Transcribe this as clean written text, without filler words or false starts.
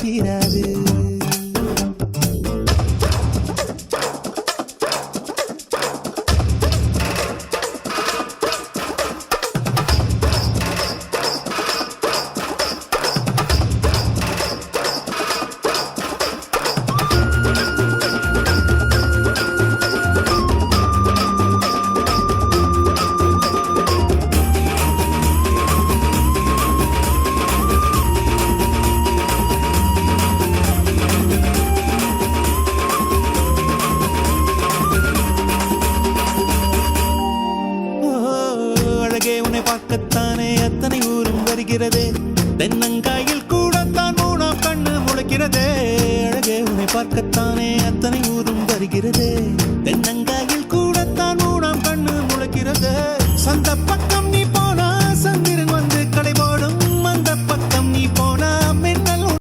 தீராது. பார்க்கத்தானே அத்தனை ஊரும் வருகிறதே, தென்னங்காயில் கூடத்தான் மூணாம் கண்ணு முளைக்கிறதே. அழகே உன்னை பார்க்கத்தானே